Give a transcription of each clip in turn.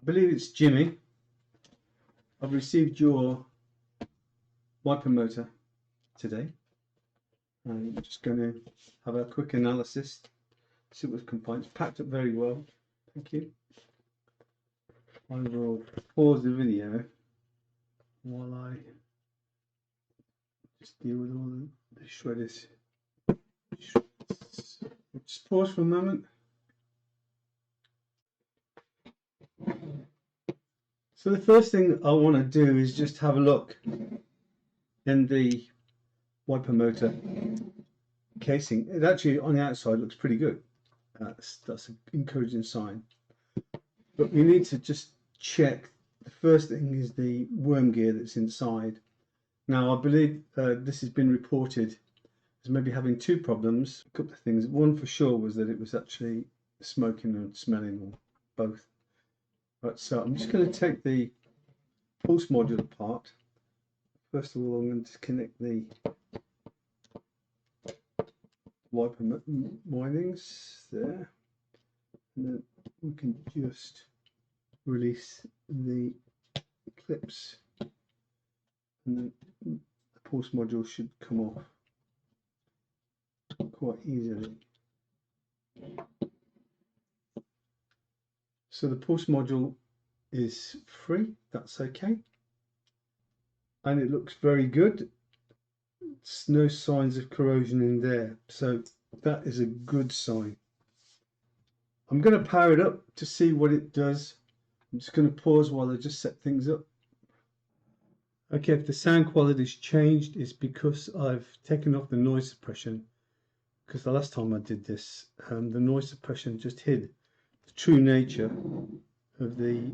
believe it's Jimmy. I've received your wiper motor today. I'm just going to have a quick analysis, see what's complained. It's packed up very well, thank you. I will pause the video while I just deal with all the shredders. Just pause for a moment. So the first thing I want to do is just have a look in the wiper motor casing. It actually on the outside looks pretty good. That's an encouraging sign. But we need to just check. The first thing is the worm gear that's inside. Now I believe this has been reported as maybe having two problems. A couple of things. One for sure was that it was actually smoking and smelling, or both. Right, so I'm just going to take the pulse module apart. First of all, I'm going to disconnect the wiper windings there, and then we can just release the clips, and then the pulse module should come off quite easily. So the pulse module is free, that's okay, and it looks very good. There's no signs of corrosion in there, so that is a good sign. I'm going to power it up to see what it does. I'm just going to pause while I just set things up. Okay, if the sound quality has changed, it's because I've taken off the noise suppression, because the last time I did this, the noise suppression just hid the true nature of the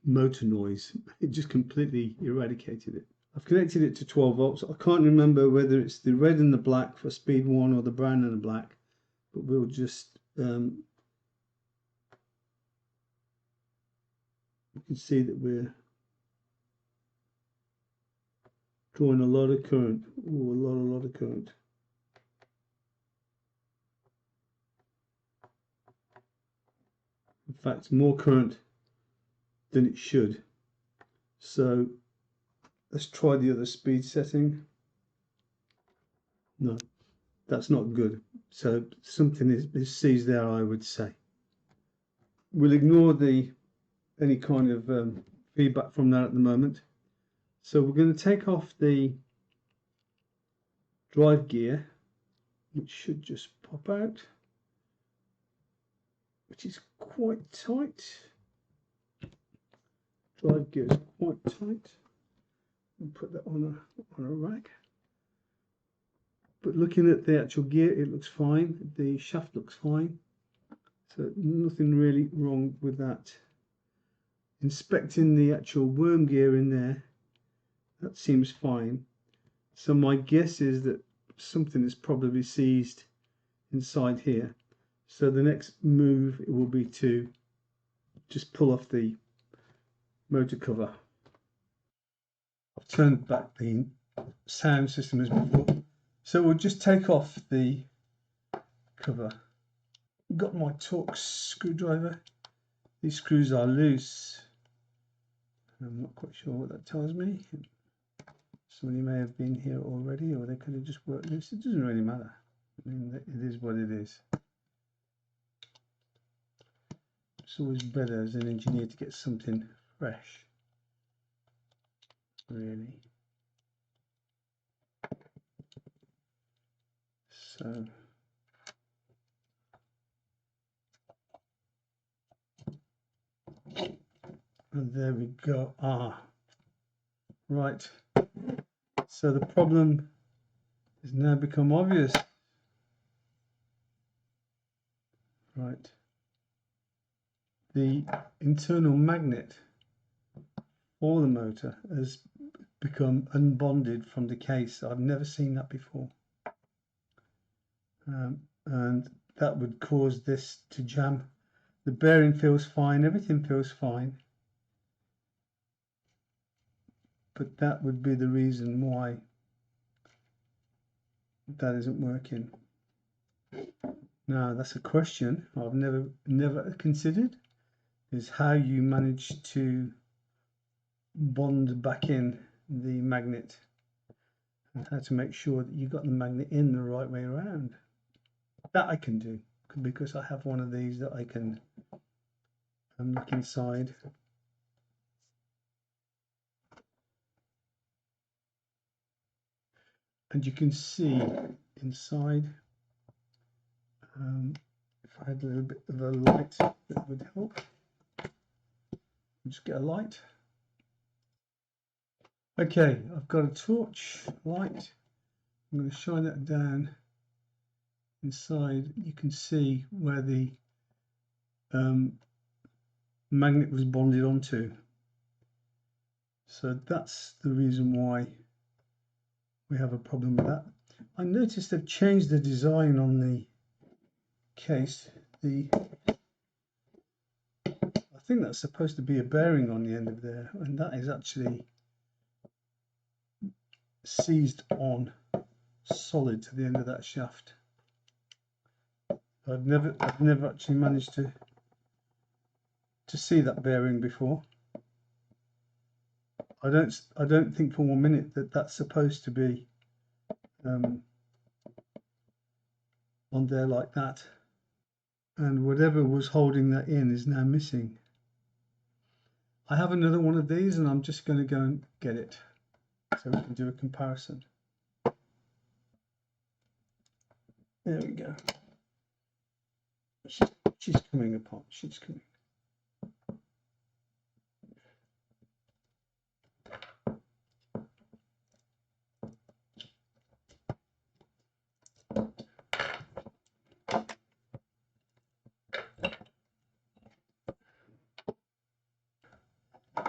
motor noise. It just completely eradicated it. I've connected it to 12 volts. I can't remember whether it's the red and the black for speed 1 or the brown and the black, but we'll just you can see that we're drawing a lot of current. Ooh, a lot of current. In fact, more current than it should. So let's try the other speed setting. No, that's not good. So something is seized there, I would say. We'll ignore any kind of feedback from that at the moment. So we're going to take off the drive gear, which should just pop out, which is quite tight. Drive gear is quite tight. We'll put that on a rack. But looking at the actual gear, it looks fine. The shaft looks fine. So nothing really wrong with that. Inspecting the actual worm gear in there, that seems fine. So my guess is that something is probably seized inside here. So the next move will be to just pull off the motor cover. I've turned back the sound system as before. So we'll just take off the cover. Got my Torx screwdriver. These screws are loose. I'm not quite sure what that tells me. Somebody may have been here already, or they could have just worked loose. It doesn't really matter. I mean, it is what it is. It's always better as an engineer to get something fresh, really. So and there we go. Right. So the problem has now become obvious. Right. The internal magnet for the motor has become unbonded from the case. I've never seen that before. And that would cause this to jam. The bearing feels fine, everything feels fine. But that would be the reason why that isn't working. Now that's a question I've never considered. is how you manage to bond back in the magnet and how to make sure that you got the magnet in the right way around. That I can do because I have one of these that I can look inside. And you can see inside, if I had a little bit of a light, that would help. Just get a light. Okay, I've got a torch light. I'm going to shine that down inside. You can see where the magnet was bonded onto. So that's the reason why we have a problem with that. I noticed they've changed the design on the case. I think that's supposed to be a bearing on the end of there, and that is actually seized on solid to the end of that shaft. I've never actually managed to see that bearing before. I don't think for 1 minute that that's supposed to be on there like that. And whatever was holding that in is now missing. I have another one of these, and I'm just going to go and get it so we can do a comparison. There we go. She's coming apart. She's coming.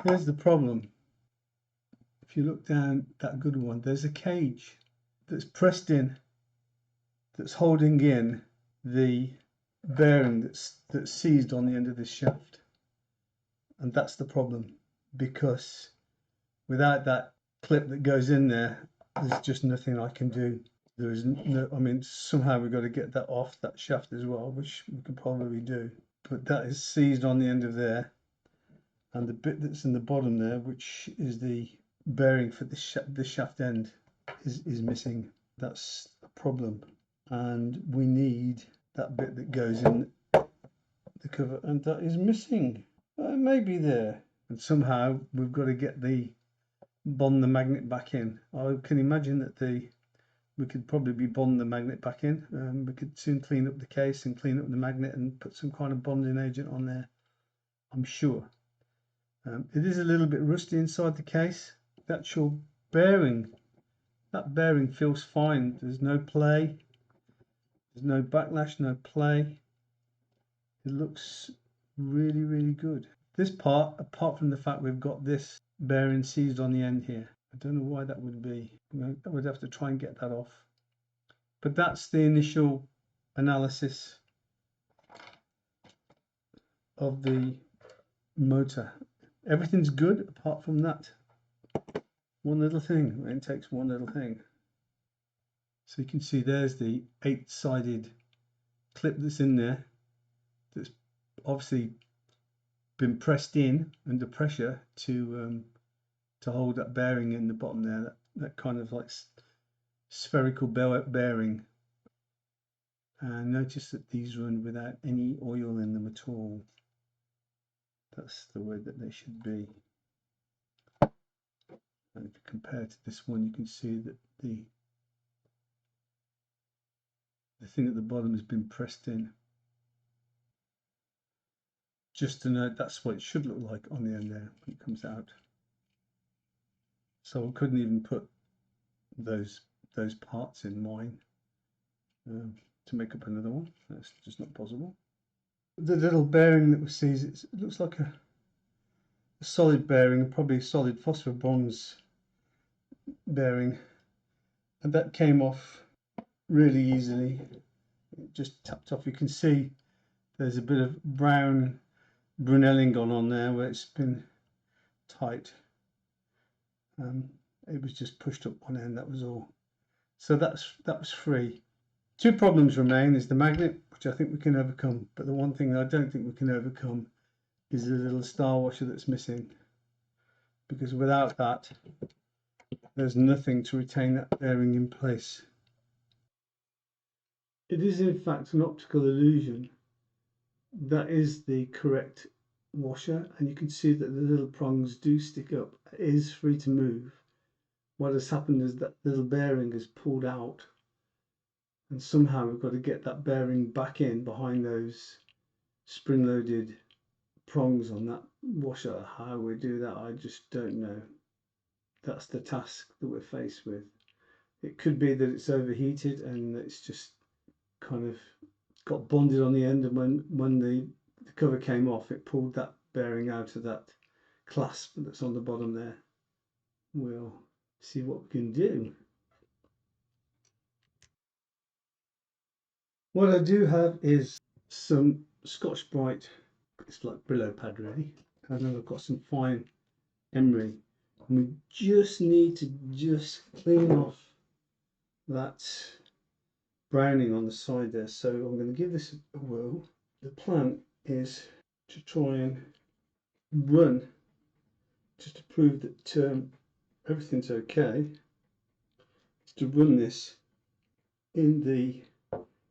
Here's the problem. If you look down that good one, there's a cage that's pressed in, that's holding in the bearing that's seized on the end of this shaft. And that's the problem, because without that clip that goes in there, there's just nothing I can do. There is no, I mean, somehow we've got to get that off that shaft as well, which we could probably do. But that is seized on the end of there, and the bit that's in the bottom there, which is the bearing for the shaft end, is missing. That's a problem, and we need that bit that goes in the cover, and that is missing. It may be there, and somehow we've got to get bond the magnet back in. I can imagine that we could probably bond the magnet back in. We could soon clean up the case and clean up the magnet and put some kind of bonding agent on there, I'm sure. It is a little bit rusty inside the case. The actual bearing, that bearing feels fine. There's no play, there's no backlash, no play. It looks really, really good. This part, apart from the fact we've got this bearing seized on the end here, I don't know why that would be. I would have to try and get that off. But that's the initial analysis of the motor. Everything's good apart from that one little thing. It takes one little thing. So you can see there's the 8-sided clip that's in there, that's obviously been pressed in under pressure to hold that bearing in the bottom there, that kind of like spherical bearing. And notice that these run without any oil in them at all. That's the way that they should be. And if you compare to this one, you can see that the thing at the bottom has been pressed in. Just to note, that's what it should look like on the end there when it comes out. So I couldn't even put those parts in mine to make up another one. That's just not possible. The little bearing that we see, it looks like a solid bearing, probably a solid phosphor bronze bearing, and that came off really easily. It just tapped off. You can see there's a bit of brown brunelling gone on there where it's been tight. It was just pushed up one end, that was all. So that was free. Two problems remain: is the magnet, which I think we can overcome, but the one thing I don't think we can overcome is the little star washer that's missing, because without that there's nothing to retain that bearing in place. It is in fact an optical illusion. That is the correct washer, and you can see that the little prongs do stick up. It is free to move. What has happened is that little bearing is pulled out, and somehow we've got to get that bearing back in behind those spring-loaded prongs on that washer. How we do that, I just don't know. That's the task that we're faced with. It could be that it's overheated and it's just kind of got bonded on the end, and when the cover came off, it pulled that bearing out of that clasp that's on the bottom there. We'll see what we can do. What I do have is some Scotch-Brite, it's like Brillo pad really, and then I've got some fine emery, and we just need to just clean off that browning on the side there. So I'm going to give this a whirl. The plan is to try and run, just to prove that everything's okay, to run this in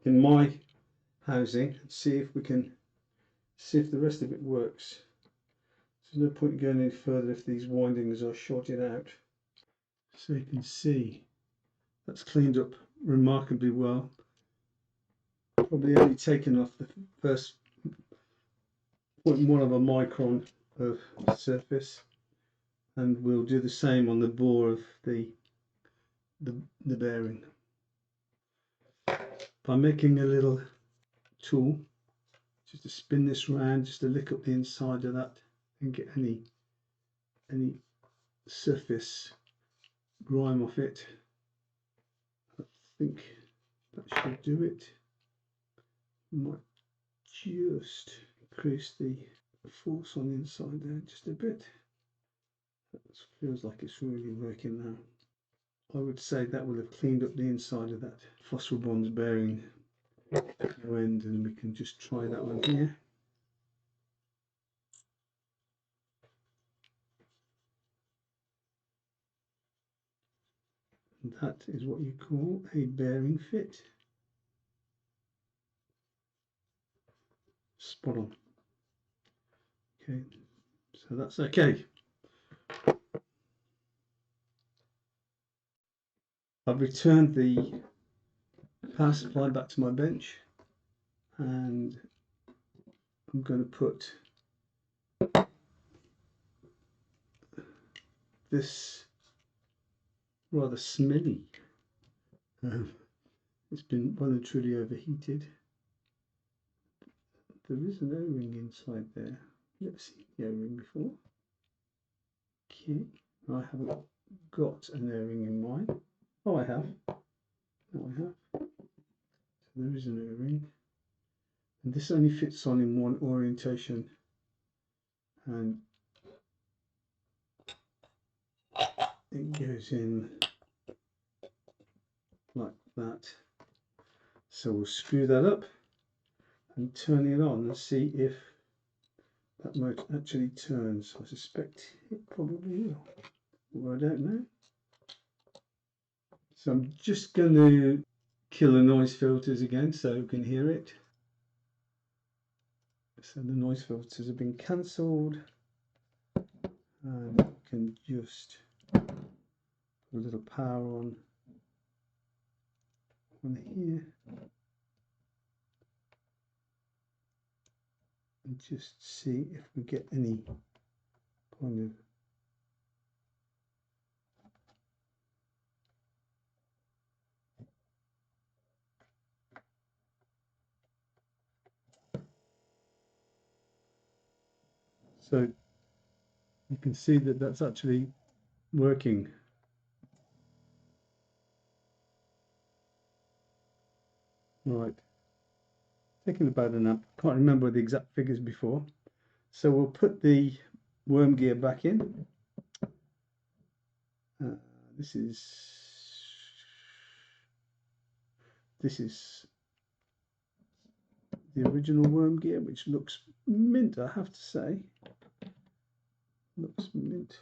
my housing and see if the rest of it works. There's no point in going any further if these windings are shorted out. So you can see that's cleaned up remarkably well. Probably only taken off the first 0.1 of a micron of surface, and we'll do the same on the bore of the bearing by making a little tool just to spin this round, just to lick up the inside of that and get any surface grime off it. I think that should do it. Might just increase the force on the inside there just a bit. That feels like it's really working now. I would say that will have cleaned up the inside of that phosphor bronze bearing at no end, and we can just try that one here. And that is what you call a bearing fit. Spot on. Okay, so that's okay. I've returned the power supply back to my bench, and I'm going to put this rather smelly, it's been well and truly overheated. There is an O-ring inside there. Never seen the O-ring before. Okay, I haven't got an O-ring in mine. Oh, I have. No, I have. So there is an O-ring, and this only fits on in one orientation, and it goes in like that. So we'll screw that up and turn it on and see if that motor actually turns. I suspect it probably will, although I don't know. So I'm just going to kill the noise filters again so you can hear it. So the noise filters have been cancelled, and I can just put a little power on here and just see if we get any kind of so you can see that that's actually working. Right, taking about an amp. Can't remember the exact figures before. So we'll put the worm gear back in. This is the original worm gear, which looks mint, I have to say. Looks mint.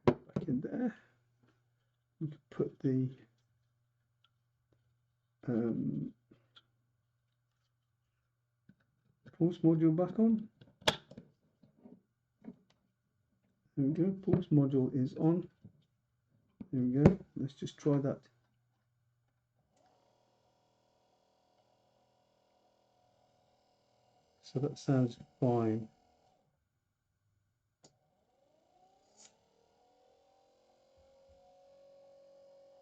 Back in there. We can put the pulse module back on. There we go, pulse module is on. There we go, let's just try that. So that sounds fine.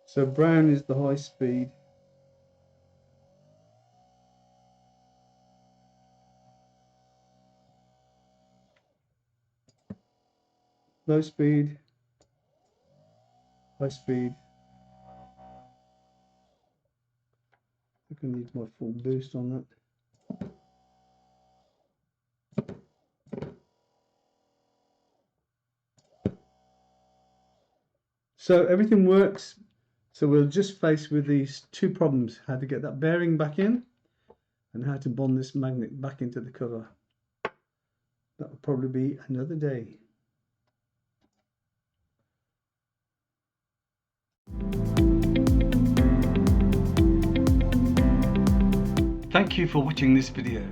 So brown is the high speed. Low speed, high speed. I think I need my full boost on that. So everything works. So we're just faced with these two problems: how to get that bearing back in and how to bond this magnet back into the cover. That will probably be another day. Thank you for watching this video.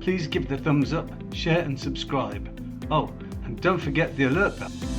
Please give it a thumbs up, share and subscribe. Oh, and don't forget the alert bell.